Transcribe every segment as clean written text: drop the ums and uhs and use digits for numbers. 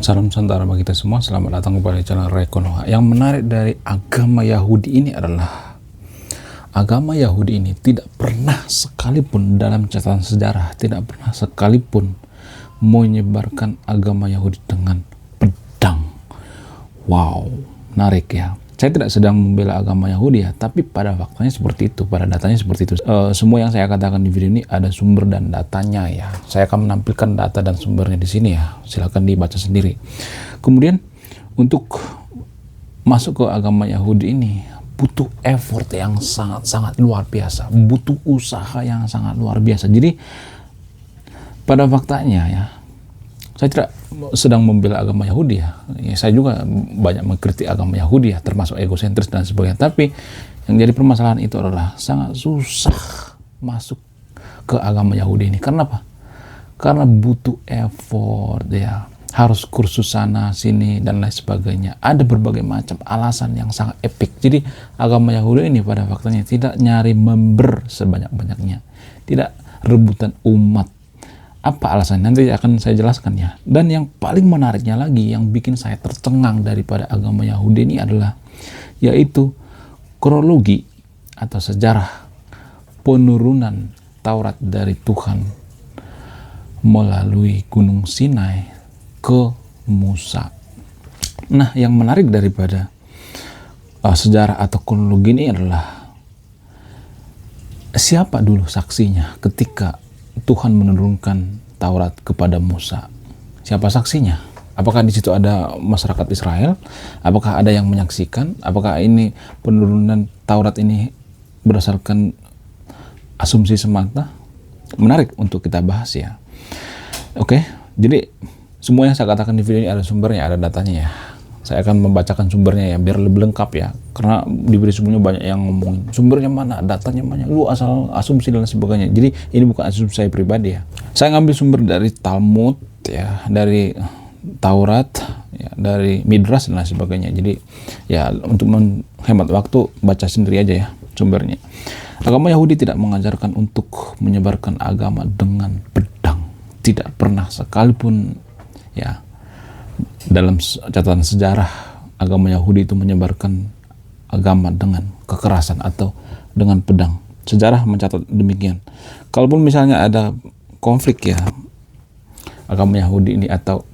Salam Nusantara bagi kita semua, selamat datang kepada channel Rekonoha. Yang menarik dari agama Yahudi ini adalah agama Yahudi ini tidak pernah sekalipun dalam catatan sejarah, tidak pernah sekalipun menyebarkan agama Yahudi dengan pedang. Wow, menarik ya. Saya tidak sedang membela agama Yahudi ya, tapi pada faktanya seperti itu, pada datanya seperti itu. Semua yang saya katakan di video ini ada sumber dan datanya ya. Saya akan menampilkan data dan sumbernya di sini ya. Silakan dibaca sendiri. Kemudian untuk masuk ke agama Yahudi ini butuh effort yang sangat-sangat luar biasa, butuh usaha yang sangat luar biasa. Jadi pada faktanya ya, saya tidak sedang membela agama Yahudi ya. Saya juga banyak mengkritik agama Yahudi ya, termasuk egosentris dan sebagainya. Tapi yang jadi permasalahan itu adalah sangat susah masuk ke agama Yahudi ini. Karena apa? Karena butuh effort ya. Harus kursus sana sini dan lain sebagainya. Ada berbagai macam alasan yang sangat epik. Jadi agama Yahudi ini pada faktanya tidak nyari member sebanyak-banyaknya. Tidak rebutan umat. Apa alasannya? Nanti akan saya jelaskan ya. Dan yang paling menariknya lagi, yang bikin saya tercengang daripada agama Yahudi ini adalah, yaitu kronologi atau sejarah penurunan Taurat dari Tuhan melalui Gunung Sinai ke Musa. Nah, yang menarik daripada sejarah atau kronologi ini adalah siapa dulu saksinya ketika Tuhan menurunkan Taurat kepada Musa. Siapa saksinya? Apakah di situ ada masyarakat Israel? Apakah ada yang menyaksikan? Apakah ini penurunan Taurat ini berdasarkan asumsi semata? Menarik untuk kita bahas ya. Oke, jadi semua yang saya katakan di video ini ada sumbernya, ada datanya ya. Saya akan membacakan sumbernya ya, biar lebih lengkap ya. Karena di video sebelumnya banyak yang ngomong sumbernya mana, datanya mana, lu asal asumsi dan sebagainya. Jadi ini bukan asumsi saya pribadi ya. Saya ngambil sumber dari Talmud ya, dari Taurat ya, dari Midrash dan lain sebagainya. Jadi ya untuk menghemat waktu baca sendiri aja ya sumbernya. Agama Yahudi tidak mengajarkan untuk menyebarkan agama dengan pedang. Tidak pernah sekalipun ya. Dalam catatan sejarah agama Yahudi itu menyebarkan agama dengan kekerasan atau dengan pedang. Sejarah mencatat demikian. Kalaupun misalnya ada konflik ya, agama Yahudi ini atau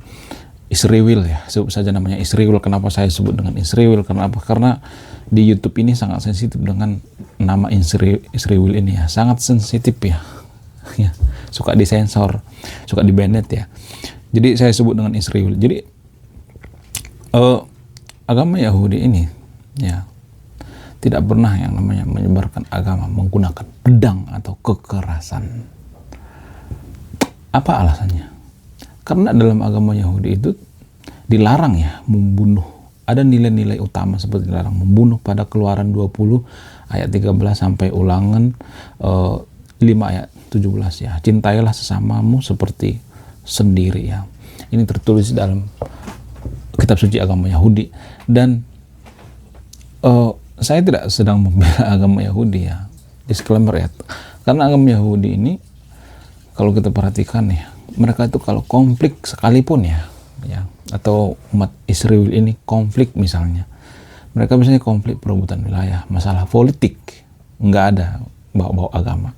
Israel ya, sebut saja namanya Israel. Kenapa saya sebut dengan Israel? Kenapa? Karena di YouTube ini sangat sensitif dengan nama Israel ini ya, sangat sensitif ya. Ya, suka disensor, suka dibanet ya. Jadi saya sebut dengan Israel. Jadi agama Yahudi ini ya tidak pernah yang namanya menyebarkan agama menggunakan pedang atau kekerasan. Apa alasannya? Karena dalam agama Yahudi itu dilarang ya membunuh. Ada nilai-nilai utama seperti dilarang membunuh pada Keluaran 20 ayat 13 sampai Ulangan 5 ayat 17 ya. Cintailah sesamamu seperti sendiri ya. Ini tertulis dalam kitab suci agama Yahudi. Dan saya tidak sedang membela agama Yahudi ya, disclaimer ya. Karena agama Yahudi ini kalau kita perhatikan ya, mereka itu kalau konflik sekalipun ya atau umat Israel ini konflik misalnya, mereka misalnya konflik perebutan wilayah, masalah politik, nggak ada bawa-bawa agama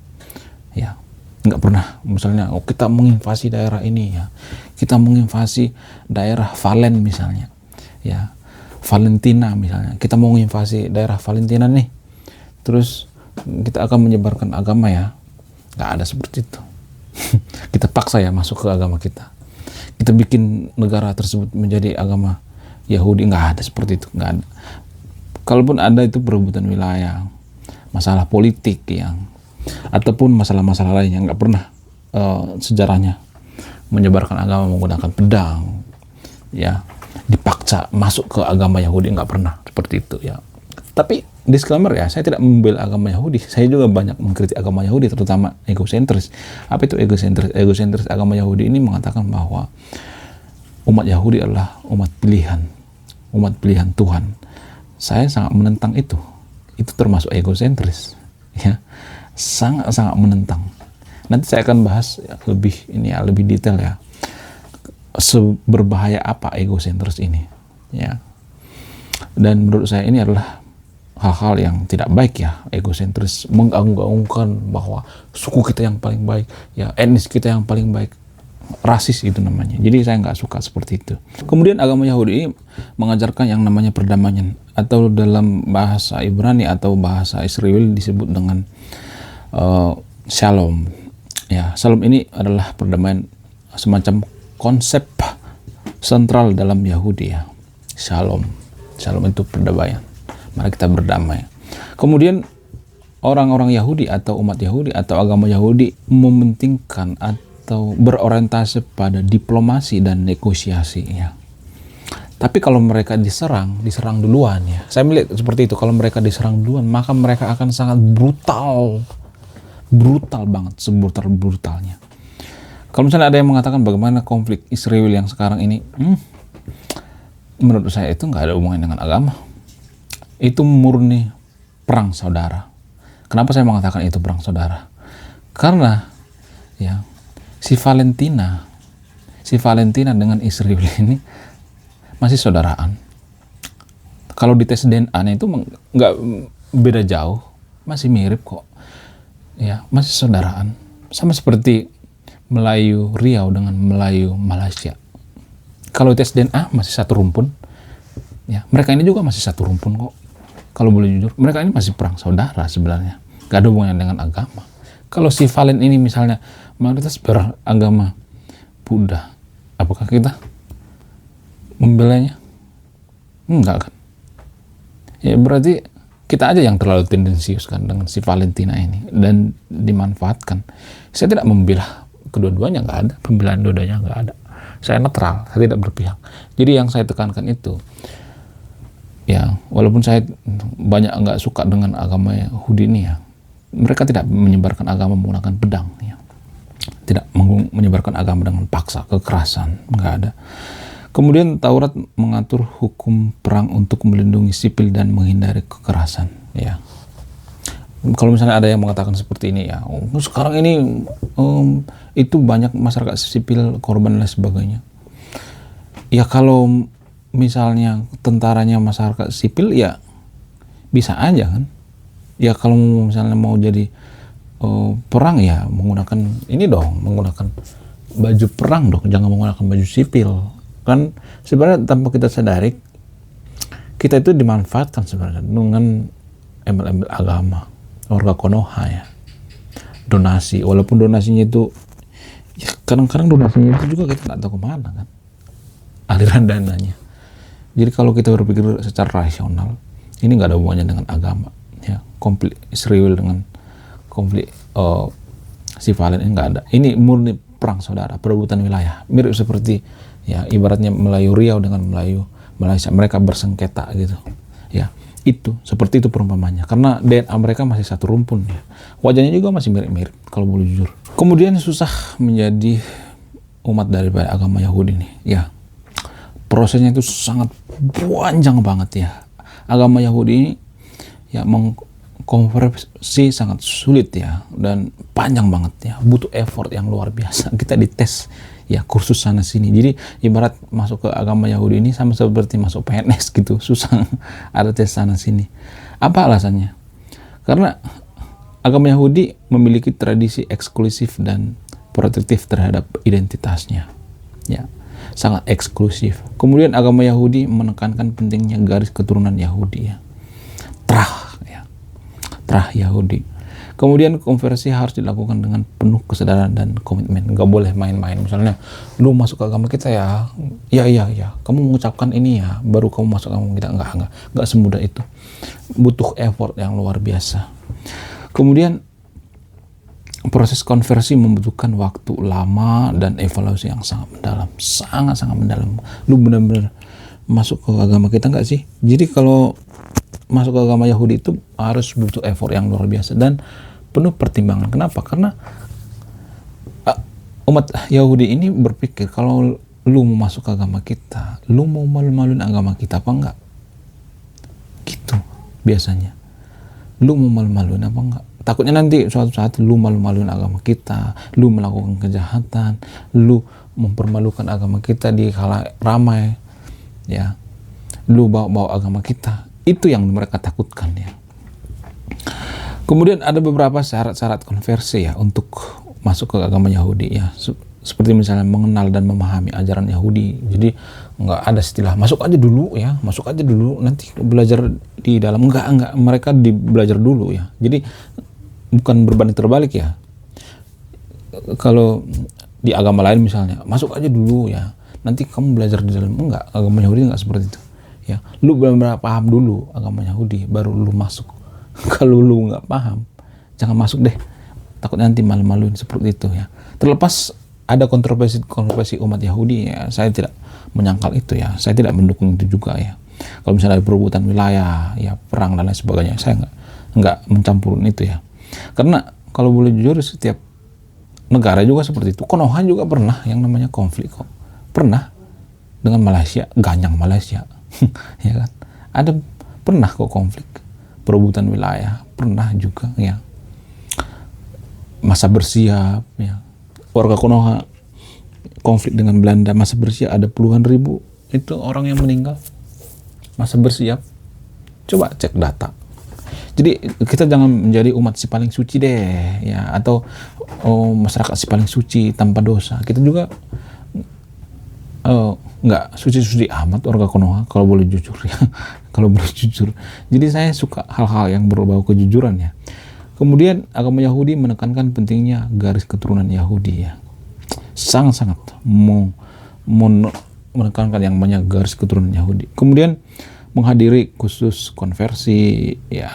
ya. Nggak pernah misalnya kita menginvasi daerah ini ya, kita menginvasi daerah Valen misalnya ya, Valentina misalnya, kita mau menginvasi daerah Valentina nih, terus kita akan menyebarkan agama ya, nggak ada seperti itu. Kita paksa ya masuk ke agama kita bikin negara tersebut menjadi agama Yahudi, nggak ada seperti itu, nggak ada. Kalaupun ada itu perebutan wilayah, masalah politik yang ataupun masalah-masalah lain yang nggak pernah sejarahnya menyebarkan agama menggunakan pedang ya, dipaksa masuk ke agama Yahudi, nggak pernah seperti itu ya. Tapi disclaimer ya, saya tidak membela agama Yahudi. Saya juga banyak mengkritik agama Yahudi, terutama egosentris. Apa itu egosentris? Egosentris agama Yahudi ini mengatakan bahwa umat Yahudi adalah umat pilihan Tuhan. Saya sangat menentang itu. Itu termasuk egosentris ya. Sangat-sangat menentang. Nanti saya akan bahas lebih detail ya. seberbahaya apa egosentris ini, ya. Dan menurut saya ini adalah hal-hal yang tidak baik, ya. Egosentris, mengagung-agungkan bahwa suku kita yang paling baik, ya, etnis kita yang paling baik, rasis itu namanya. Jadi saya nggak suka seperti itu. Kemudian agama Yahudi ini mengajarkan yang namanya perdamaian, atau dalam bahasa Ibrani atau bahasa Israel disebut dengan shalom. Ya, shalom ini adalah perdamaian, semacam konsep sentral dalam Yahudi, ya. Shalom itu perdamaian. Mari kita berdamai. Kemudian orang-orang Yahudi atau umat Yahudi atau agama Yahudi mementingkan atau berorientasi pada diplomasi dan negosiasi, ya. Tapi kalau mereka diserang duluan, ya. Saya melihat seperti itu. Kalau mereka diserang duluan, maka mereka akan sangat brutal banget, sebrutal-brutalnya. Kalau misalnya ada yang mengatakan bagaimana konflik Israel yang sekarang ini, menurut saya itu nggak ada hubungannya dengan agama. Itu murni perang saudara. Kenapa saya mengatakan itu perang saudara? Karena, ya, si Valentina dengan Israel ini masih saudaraan. Kalau dites DNA-nya itu nggak beda jauh, masih mirip kok. Ya, masih saudaraan. Sama seperti Melayu Riau dengan Melayu Malaysia. Kalau tes DNA masih satu rumpun, ya, mereka ini juga masih satu rumpun kok. Kalau boleh jujur, mereka ini masih perang saudara sebenarnya. Gak ada hubungannya dengan agama. Kalau si Valen ini misalnya mayoritas beragama Buddha, apakah kita membelanya? Enggak kan? Ya berarti kita aja yang terlalu tendensius kan dengan si Valentina ini dan dimanfaatkan. Saya tidak membela kedua-duanya, nggak ada pembelaan dua-duanya, nggak ada. Saya netral, saya tidak berpihak. Jadi yang saya tekankan itu, ya, walaupun saya banyak nggak suka dengan agama Yahudi ini, ya, mereka tidak menyebarkan agama menggunakan pedang, ya. Tidak menyebarkan agama dengan paksa, kekerasan, nggak ada. Kemudian Taurat mengatur hukum perang untuk melindungi sipil dan menghindari kekerasan, ya. Kalau misalnya ada yang mengatakan seperti ini, ya, sekarang ini itu banyak masyarakat sipil korban dan sebagainya. Ya kalau misalnya tentaranya masyarakat sipil, ya bisa aja kan. Ya kalau misalnya mau jadi perang, ya menggunakan ini dong, menggunakan baju perang dong, jangan menggunakan baju sipil. Kan sebenarnya tanpa kita sadari, kita itu dimanfaatkan sebenarnya dengan embel-embel agama, warga Konoha, ya. Donasi, walaupun donasinya itu, ya, kadang-kadang donasinya itu juga kita nggak tahu kemana kan aliran dananya. Jadi kalau kita berpikir secara rasional, ini nggak ada hubungannya dengan agama, ya. Konflik Israel dengan konflik si Valen ini nggak ada. Ini murni perang saudara, perebutan wilayah, mirip seperti, ya, ibaratnya Melayu Riau dengan Melayu Malaysia, mereka bersengketa gitu, ya. Itu seperti itu perumpamannya, karena DNA mereka masih satu rumpun, ya. Wajahnya juga masih mirip-mirip kalau boleh jujur. Kemudian susah menjadi umat daripada agama Yahudi ini, ya. Prosesnya itu sangat panjang banget, ya. Agama Yahudi ini, ya, mengkonversi sangat sulit, ya, dan panjang banget, ya. Butuh effort yang luar biasa. Kita dites, ya, kursus sana sini. Jadi ibarat masuk ke agama Yahudi ini sama seperti masuk PNS gitu, susah. Ada tes sana sini. Apa alasannya? Karena agama Yahudi memiliki tradisi eksklusif dan protektif terhadap identitasnya, ya, sangat eksklusif. Kemudian agama Yahudi menekankan pentingnya garis keturunan Yahudi, ya, trah Yahudi. Kemudian konversi harus dilakukan dengan penuh kesadaran dan komitmen. Nggak boleh main-main. Misalnya, lu masuk ke agama kita, ya, ya, kamu mengucapkan ini, ya, baru kamu masuk ke agama kita. Nggak semudah itu. Butuh effort yang luar biasa. Kemudian proses konversi membutuhkan waktu lama dan evaluasi yang sangat mendalam, sangat mendalam. Lu benar-benar masuk ke agama kita nggak sih? Jadi kalau masuk ke agama Yahudi itu harus butuh effort yang luar biasa dan penuh pertimbangan. Kenapa? Karena umat Yahudi ini berpikir kalau lu mau masuk ke agama kita, lu mau malu-maluin agama kita apa enggak? Gitu biasanya. Lu mau malu-maluin apa enggak? Takutnya nanti suatu saat lu malu-maluin agama kita, lu melakukan kejahatan, lu mempermalukan agama kita di khalayak ramai, ya, lu bawa agama kita, itu yang mereka takutkan, ya. Kemudian ada beberapa syarat-syarat konversi, ya, untuk masuk ke agama Yahudi, ya, seperti misalnya mengenal dan memahami ajaran Yahudi. Jadi nggak ada istilah masuk aja dulu, ya, masuk aja dulu nanti belajar di dalam, enggak, mereka belajar dulu, ya. Jadi bukan berbanding terbalik, ya. Kalau di agama lain misalnya masuk aja dulu, ya, nanti kamu belajar di dalam, enggak, agama Yahudi enggak seperti itu, ya. Lu benar-benar paham dulu agama Yahudi baru lu masuk. Kalau lu nggak paham, jangan masuk deh, takutnya nanti malu-maluin seperti itu, ya. Terlepas ada kontroversi umat Yahudi, ya, saya tidak menyangkal itu, ya, saya tidak mendukung itu juga, ya. Kalau misalnya ada perebutan wilayah, ya, perang dan lain sebagainya, saya nggak mencampurin itu, ya. Karena kalau boleh jujur, setiap negara juga seperti itu. Konoha juga pernah yang namanya konflik kok. Pernah dengan Malaysia, Ganyang Malaysia. Ya kan? Ada pernah kok konflik. Perebutan wilayah, pernah juga, ya. Masa bersiap, ya. Warga Konoha konflik dengan Belanda, masa bersiap ada puluhan ribu itu orang yang meninggal. Masa bersiap. Coba cek data. Jadi kita jangan menjadi umat si paling suci deh, ya, atau masyarakat si paling suci tanpa dosa. Kita juga nggak suci-suci amat warga Konoha, kalau boleh jujur, ya. Kalau boleh jujur. Jadi saya suka hal-hal yang berbau kejujuran, ya. Kemudian agama Yahudi menekankan pentingnya garis keturunan Yahudi, ya. Sangat-sangat menekankan yang namanya garis keturunan Yahudi. Kemudian menghadiri khusus konversi, ya,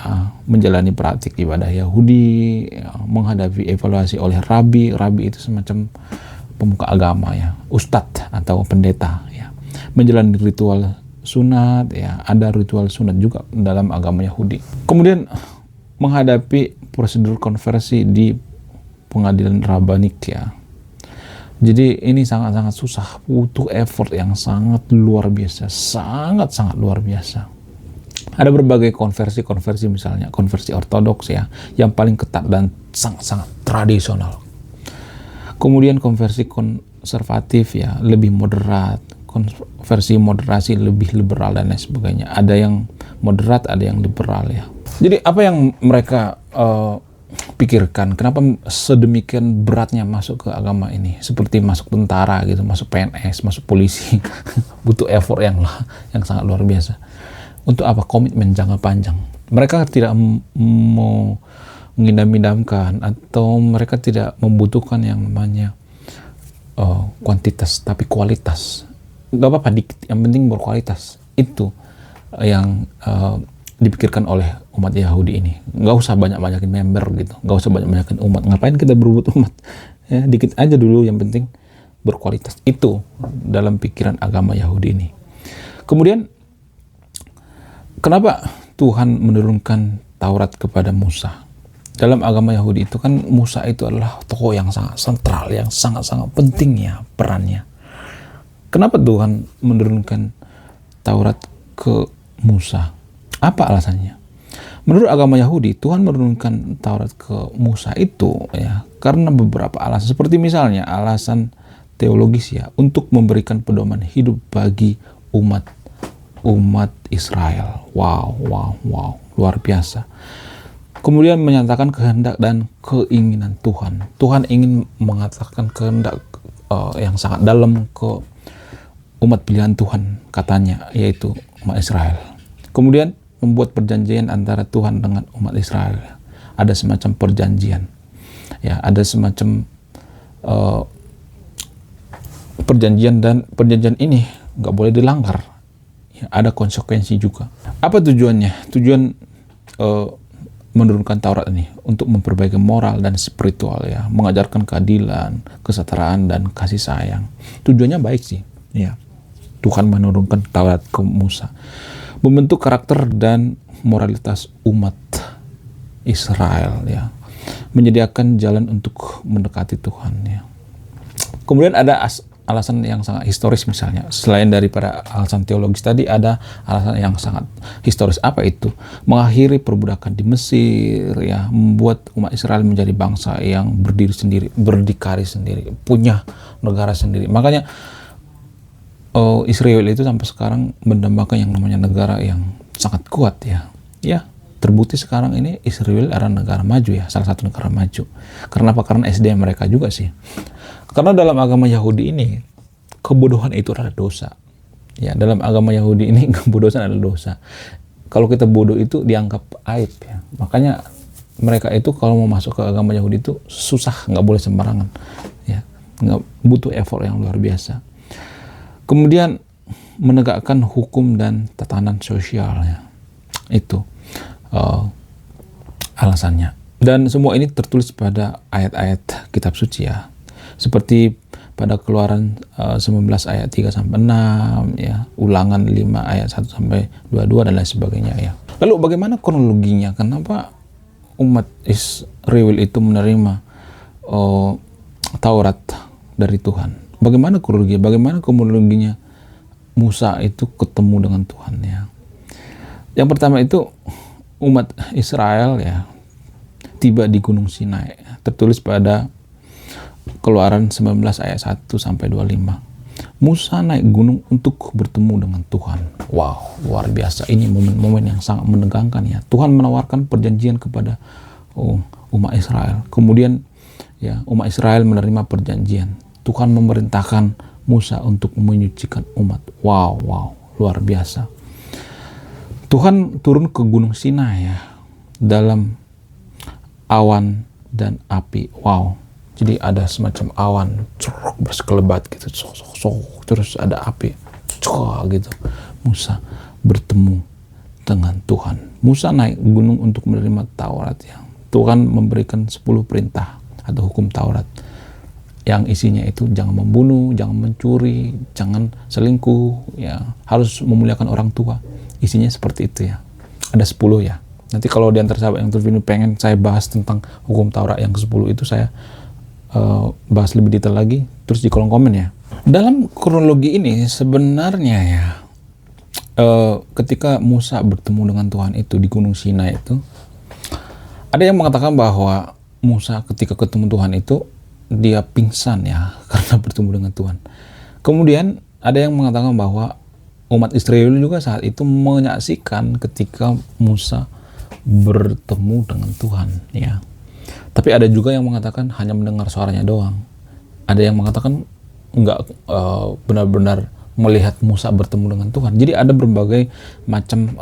menjalani praktik ibadah Yahudi, ya, menghadapi evaluasi oleh rabi itu semacam pemuka agama, ya, ustadz atau pendeta, ya, menjalani ritual sunat, ya, ada ritual sunat juga dalam agama Yahudi. Kemudian menghadapi prosedur konversi di pengadilan rabbanik, ya. Jadi ini sangat-sangat susah, butuh effort yang sangat luar biasa, sangat-sangat luar biasa. Ada berbagai konversi misalnya, konversi ortodoks, ya, yang paling ketat dan sangat-sangat tradisional. Kemudian konversi konservatif, ya, lebih moderat, konversi moderasi lebih liberal dan lain sebagainya. Ada yang moderat, ada yang liberal, ya. Jadi apa yang mereka pikirkan, kenapa sedemikian beratnya masuk ke agama ini, seperti masuk tentara gitu, masuk PNS, masuk polisi. Butuh effort yang sangat luar biasa. Untuk apa? Komitmen jangka panjang. Mereka tidak mau mengidam-idamkan, atau mereka tidak membutuhkan yang namanya kuantitas tapi kualitas. Gak apa-apa dikit, yang penting berkualitas. Itu yang dipikirkan oleh umat Yahudi ini. Nggak usah banyak-banyakin member gitu, nggak usah banyak-banyakin umat. Ngapain kita berebut umat, ya, dikit aja dulu, yang penting berkualitas. Itu dalam pikiran agama Yahudi ini. Kemudian kenapa Tuhan menurunkan Taurat kepada Musa? Dalam agama Yahudi itu kan Musa itu adalah tokoh yang sangat sentral, yang sangat-sangat penting, ya, perannya. Kenapa Tuhan menurunkan Taurat ke Musa? Apa alasannya? Menurut agama Yahudi, Tuhan menurunkan Taurat ke Musa itu, ya, karena beberapa alasan. Seperti misalnya alasan teologis, ya, untuk memberikan pedoman hidup bagi umat Israel. Wow, luar biasa. Kemudian menyatakan kehendak dan keinginan Tuhan. Tuhan ingin mengatakan kehendak yang sangat dalam ke umat pilihan Tuhan, katanya, yaitu umat Israel. Kemudian membuat perjanjian antara Tuhan dengan umat Israel. Ada semacam perjanjian, ya, ada semacam perjanjian, dan perjanjian ini nggak boleh dilanggar, ya, ada konsekuensi juga. Apa tujuannya? Tujuan menurunkan Taurat ini untuk memperbaiki moral dan spiritual, ya, mengajarkan keadilan, kesetaraan, dan kasih sayang. Tujuannya baik sih, ya. Tuhan menurunkan Taurat ke Musa, membentuk karakter dan moralitas umat Israel, ya, menyediakan jalan untuk mendekati Tuhan, ya. Kemudian ada alasan yang sangat historis misalnya. Selain daripada alasan teologis tadi, ada alasan yang sangat historis. Apa itu? Mengakhiri perbudakan di Mesir, ya, membuat umat Israel menjadi bangsa yang berdiri sendiri, berdikari sendiri, punya negara sendiri. Makanya Israel itu sampai sekarang mendambakan yang namanya negara yang sangat kuat, ya. Ya, terbukti sekarang ini Israel adalah negara maju, ya, salah satu negara maju. Karena apa? Karena SDM mereka juga sih. Karena dalam agama Yahudi ini, kebodohan itu adalah dosa. Ya, dalam agama Yahudi ini kebodohan adalah dosa. Kalau kita bodoh itu dianggap aib, ya. Makanya mereka itu kalau mau masuk ke agama Yahudi itu susah, nggak boleh sembarangan. Ya, nggak, butuh effort yang luar biasa. Kemudian menegakkan hukum dan tatanan sosial, ya. Itu alasannya. Dan semua ini tertulis pada ayat-ayat kitab suci, ya. Seperti pada Keluaran 19 ayat 3 sampai 6, ya, Ulangan 5 ayat 1 sampai 22 dan lain sebagainya, ya. Lalu bagaimana kronologinya? Kenapa umat Israel itu menerima Taurat dari Tuhan? Bagaimana kronologinya? Bagaimana kronologinya Musa itu ketemu dengan Tuhan, ya? Yang pertama itu umat Israel, ya, tiba di Gunung Sinai. Tertulis pada Keluaran 19 ayat 1 sampai 25. Musa naik gunung untuk bertemu dengan Tuhan. Wow, luar biasa. Ini momen-momen yang sangat menegangkan, ya. Tuhan menawarkan perjanjian kepada umat Israel. Kemudian, ya, umat Israel menerima perjanjian. Tuhan memerintahkan Musa untuk menyucikan umat. Wow, luar biasa. Tuhan turun ke Gunung Sinai, ya, dalam awan dan api. Wow. Jadi ada semacam awan bersekelebat gitu, terus ada api, gitu. Musa bertemu dengan Tuhan. Musa naik gunung untuk menerima Taurat, ya. Tuhan memberikan 10 perintah atau hukum Taurat yang isinya itu jangan membunuh, jangan mencuri, jangan selingkuh, ya, harus memuliakan orang tua. Isinya seperti itu, ya. Ada 10, ya. Nanti kalau di antara sahabat yang tervinu pengen saya bahas tentang hukum Taurat yang ke-10 itu, saya bahas lebih detail lagi, terus di kolom komen, ya. Dalam kronologi ini sebenarnya, ya, ketika Musa bertemu dengan Tuhan itu di Gunung Sinai itu, ada yang mengatakan bahwa Musa ketika ketemu Tuhan itu dia pingsan, ya, karena bertemu dengan Tuhan. Kemudian ada yang mengatakan bahwa umat Israel juga saat itu menyaksikan ketika Musa bertemu dengan Tuhan, ya. Tapi ada juga yang mengatakan hanya mendengar suaranya doang. Ada yang mengatakan enggak, benar-benar melihat Musa bertemu dengan Tuhan. Jadi ada berbagai macam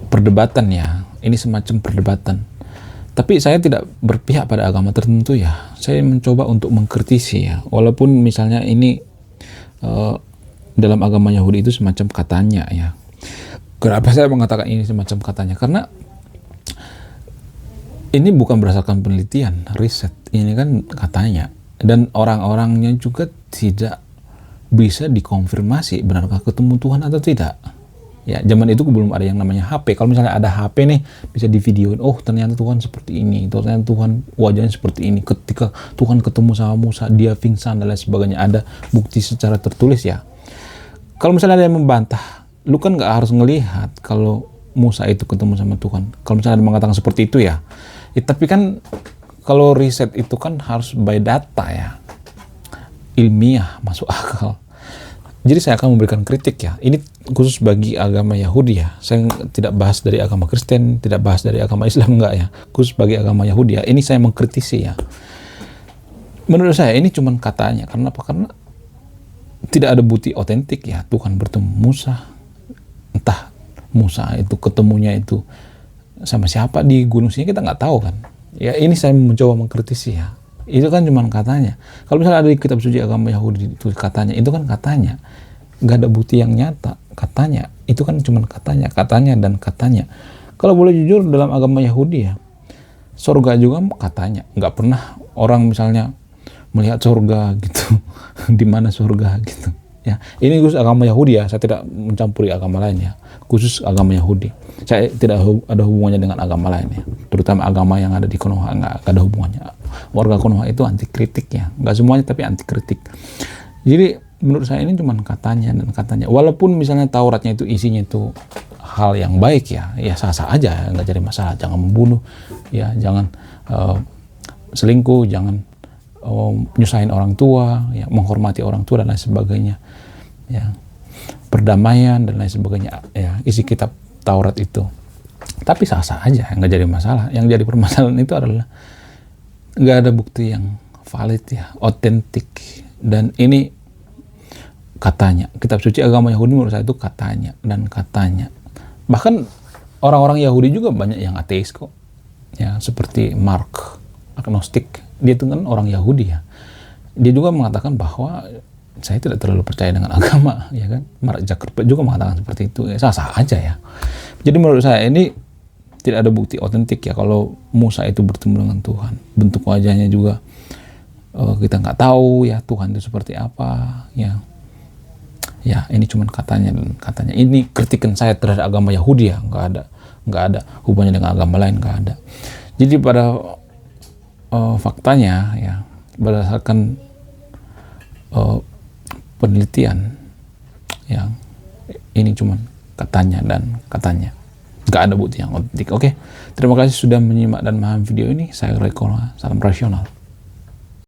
perdebatan, ya. Ini semacam perdebatan. Tapi saya tidak berpihak pada agama tertentu, ya. Saya mencoba untuk mengkritisi, ya. Walaupun misalnya ini dalam agama Yahudi itu semacam katanya, ya. Kenapa saya mengatakan ini semacam katanya? Karena ini bukan berdasarkan penelitian, riset. Ini kan katanya. Dan orang-orangnya juga tidak bisa dikonfirmasi benarkah ketemu Tuhan atau tidak. Ya, zaman itu belum ada yang namanya HP. Kalau misalnya ada HP nih, bisa divideoin. Oh, ternyata Tuhan seperti ini. Ternyata Tuhan wajahnya seperti ini. Ketika Tuhan ketemu sama Musa, dia pingsan dan lain sebagainya. Ada bukti secara tertulis, ya. Kalau misalnya ada yang membantah, lu kan nggak harus ngelihat kalau Musa itu ketemu sama Tuhan. Kalau misalnya ada yang mengatakan seperti itu, ya. Tapi kan kalau riset itu kan harus by data, ya, ilmiah, masuk akal. Jadi saya akan memberikan kritik, ya. Ini khusus bagi agama Yahudi, ya. Saya tidak bahas dari agama Kristen, tidak bahas dari agama Islam, enggak, ya. Khusus bagi agama Yahudi, ya. Ini saya mengkritisi, ya. Menurut saya ini cuma katanya. Karena apa? Karena tidak ada bukti otentik, ya. Tuhan bertemu Musa. Entah Musa itu ketemunya itu sama siapa di gunung sini, kita nggak tahu, kan. Ya, ini saya mencoba mengkritisi, ya. Itu kan cuma katanya. Kalau misalnya ada di kitab suci agama Yahudi itu katanya, itu kan katanya. Nggak ada bukti yang nyata, katanya. Itu kan cuma katanya dan katanya. Kalau boleh jujur, dalam agama Yahudi, ya, surga juga katanya. Nggak pernah orang misalnya melihat surga gitu. Di mana surga gitu. Ya, ini khusus agama Yahudi ya, saya tidak mencampuri agama lain ya, khusus agama Yahudi. Saya tidak ada hubungannya dengan agama lain ya, terutama agama yang ada di Konoha nggak ada hubungannya. Warga Konoha itu anti kritik ya, nggak semuanya tapi anti kritik. Jadi menurut saya ini cuma katanya dan katanya. Walaupun misalnya Tauratnya itu isinya itu hal yang baik ya, ya sah-sah aja, nggak jadi masalah. Jangan membunuh, ya jangan selingkuh, jangan nyusahin orang tua, ya, menghormati orang tua dan lain sebagainya, ya, perdamaian dan lain sebagainya, ya, isi kitab Taurat itu. Tapi sah-sah aja, nggak jadi masalah. Yang jadi permasalahan itu adalah nggak ada bukti yang valid ya, otentik. Dan ini katanya, kitab suci agama Yahudi menurut saya itu katanya dan katanya. Bahkan orang-orang Yahudi juga banyak yang ateis kok, ya, seperti Mark, agnostik. Dia itu kan orang Yahudi ya. Dia juga mengatakan bahwa saya tidak terlalu percaya dengan agama, ya kan. Mark Zuckerberg juga mengatakan seperti itu. Ya, sah-sah aja ya. Jadi menurut saya ini tidak ada bukti otentik ya kalau Musa itu bertemu dengan Tuhan. Bentuk wajahnya juga kita nggak tahu ya, Tuhan itu seperti apa ya. Ya, ini cuma katanya dan katanya. Ini kritikan saya terhadap agama Yahudi ya, nggak ada hubungannya dengan agama lain, nggak ada. Jadi pada faktanya ya, berdasarkan penelitian yang ini cuma katanya dan katanya, nggak ada bukti yang otentik. Oke, terima kasih sudah menyimak dan memahami video ini. Saya Ray Konoha, salam rasional.